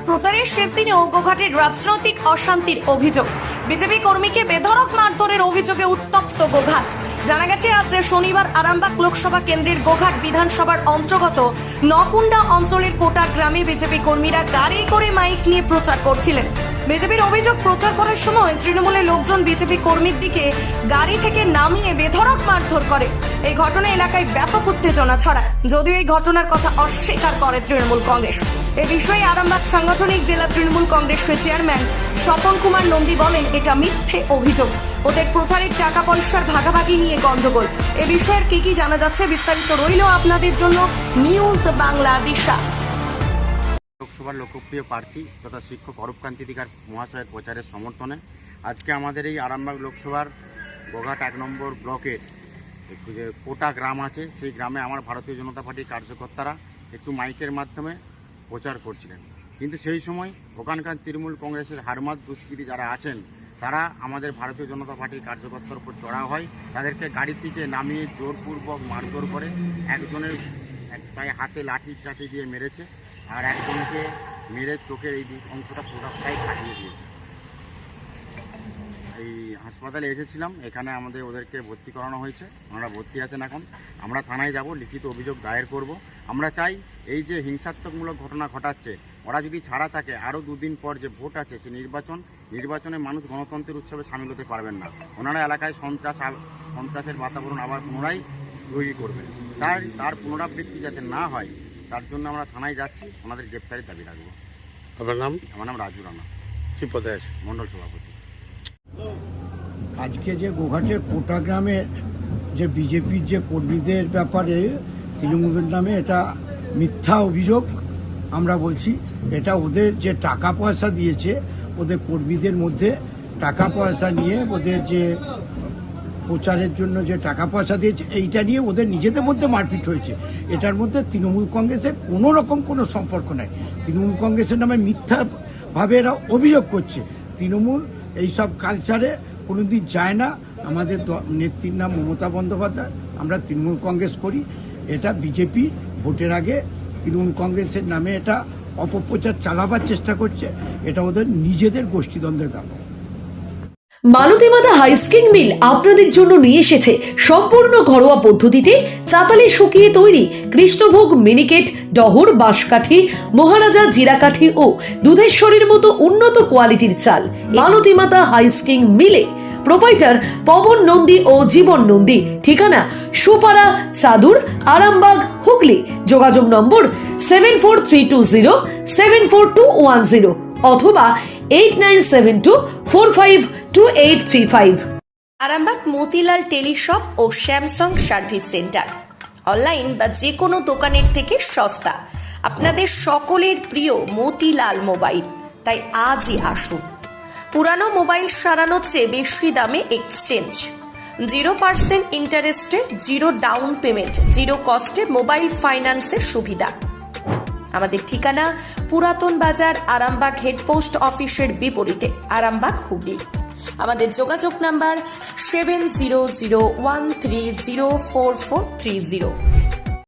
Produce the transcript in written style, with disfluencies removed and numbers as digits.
প্রচারের শেষ দিনেও গোঘাটের রাজনৈতিক অশান্তির অভিযোগ। বিজেপি কর্মীকে বেধড়ক মারধরের অভিযোগে উত্তপ্ত গোঘাট। জানা গেছে আজ শনিবার আরামবাগ লোকসভা কেন্দ্রের গোঘাট বিধানসভার অন্তর্গত নকুন্ডা অঞ্চলের কোটা গ্রামে বিজেপি কর্মীরা গাড়ি করে মাইক নিয়ে প্রচার করছিলেন। বিজেপির অভিযোগ, প্রচার করার সময় তৃণমূলের লোকজন বিজেপি কর্মীর দিকে গাড়ি থেকে নামিয়ে বেধড়ক মারধর করে। এই ঘটনায় এলাকায় ব্যাপক উত্তেজনা ছড়ায়, যদিও এই ঘটনার কথা অস্বীকার করে তৃণমূল কংগ্রেস। এ বিষয়ে আরামবাগ সাংগঠনিক জেলা তৃণমূল কংগ্রেসের চেয়ারম্যান স্বপন কুমার নন্দী বলেন, এটা মিথ্যে অভিযোগ, ওদের প্রচারের টাকা পয়সার ভাগাভাগি নিয়ে গন্ডগোল। এ বিষয়ের কি জানা যাচ্ছে বিস্তারিত রইল আপনাদের জন্য নিউজ বাংলা দিশা। লোকসভার লোকপ্রিয় প্রার্থী তথা শিক্ষক অরূপ কান্তি দিগার মহাশয়ের প্রচারের সমর্থনে আজকে আমাদের এই আরামবাগ লোকসভার গোঘাট 1 নম্বর ব্লকের একটু যে কোটা গ্রাম আছে, সেই গ্রামে আমার ভারতীয় জনতা পার্টির কার্যকর্তারা একটু মাইকের মাধ্যমে প্রচার করছিলেন। কিন্তু সেই সময় ওখানকার তৃণমূল কংগ্রেসের হারমাত দুষ্কৃতী যারা আছেন, তারা আমাদের ভারতীয় জনতা পার্টির কার্যকর্তার উপর চড়া হয়, তাদেরকে গাড়ি থেকে নামিয়ে জোরপূর্বক মারধর করে একজনের প্রায় হাতে লাঠি দিয়ে মেরেছে, আর একজনকে মেরে চোখের এই অংশটা পুরোটাই কাটিয়ে দিয়েছে। এই হাসপাতালে এসেছিলাম, এখানে আমাদের ওদেরকে ভর্তি করানো হয়েছে, ওনারা ভর্তি আছেন। এখন আমরা থানায় যাব, লিখিত অভিযোগ দায়ের করব। আমরা চাই এই যে হিংসাত্মকমূলক ঘটনা ঘটাচ্ছে, ওরা যদি ছাড়া থাকে, আরও 2 দিন পর যে ভোট আছে, সে নির্বাচনে মানুষ গণতন্ত্রের উৎসবে সামিল হতে পারবেন না। ওনারা এলাকায় সন্ত্রাসের বাতাবরণ আবার পুনরায় তৈরি করবেন। তার পুনরাবৃত্তি যাতে না হয়, তার জন্য আমরা থানায় যাচ্ছি, ওনাদের গ্রেপ্তারের দাবি রাখবো। আপনার নাম? আমার নাম রাজু রানা, কি পদে আছে? মণ্ডল সভাপতি। আজকে যে গোঘাটের কোটা গ্রামের যে বিজেপির যে কর্মীদের ব্যাপারে তৃণমূলের নামে এটা মিথ্যা অভিযোগ। আমরা বলছি এটা ওদের যে টাকা পয়সা দিয়েছে, ওদের কর্মীদের মধ্যে টাকা পয়সা নিয়ে ওদের যে প্রচারের জন্য যে টাকা পয়সা দিয়েছে, এইটা নিয়ে ওদের নিজেদের মধ্যে মারপিট হয়েছে। এটার মধ্যে তৃণমূল কংগ্রেসের কোনো রকম কোনো সম্পর্ক নাই। তৃণমূল কংগ্রেসের নামে মিথ্যাভাবে এরা অভিযোগ করছে। তৃণমূল এইসব কালচারে কোনোদিন যায় না। আমাদের নেত্রীর নাম মমতা বন্দ্যোপাধ্যায়, আমরা তৃণমূল কংগ্রেস করি। এটা বিজেপি ভোটের আগে তৃণমূল কংগ্রেসের নামে এটা অপপ্রচার চালাবার চেষ্টা করছে। এটা ওদের নিজেদের গোষ্ঠীদ্বন্দ্বের ব্যাপার। মালতীমাতা হাইস্কিং মিল আপনাদের জন্য নিয়ে এসেছে সম্পূর্ণ ঘরোয়া পদ্ধতিতে চাতালে শুকিয়ে তৈরি কৃষ্ণভোগ মিনিকেট, ডহর, বাঁশকাঠি, মহারাজা জিরাকাঠি ও দুধেশ্বরীর মতো উন্নত কোয়ালিটির চাল। মালতীমাতা হাইস্কিং মিলে প্রোপাইটার পবন নন্দী ও জীবন নন্দী। ঠিকানা সুপারা চাদুর, আরামবাগ, হুগলি। যোগাযোগ নম্বর 7432074210 অথবা 8972452835। আরামবাগ মতিলাল টেলিশপ ও স্যামসাং সার্ভিস সেন্টার, অনলাইন বা যে কোনো দোকানের থেকে সস্তা। আপনাদের সকলের প্রিয় মতিলাল মোবাইল, তাই আজই আসুন। পুরানো মোবাইল সারানোর চেয়ে বেশি দামে এক্সচেঞ্জ, 0% ইন্টারেস্টে, 0 ডাউন পেমেন্ট, 0 কস্টে মোবাইল ফাইন্যান্সের সুবিধা। আমাদের ঠিকানা পুরাতন বাজার, আরামবাগ হেডপোস্ট অফিসের বিপরীতে, আরামবাগ, হুগলি। আমাদের যোগাযোগ নাম্বার 7001304430।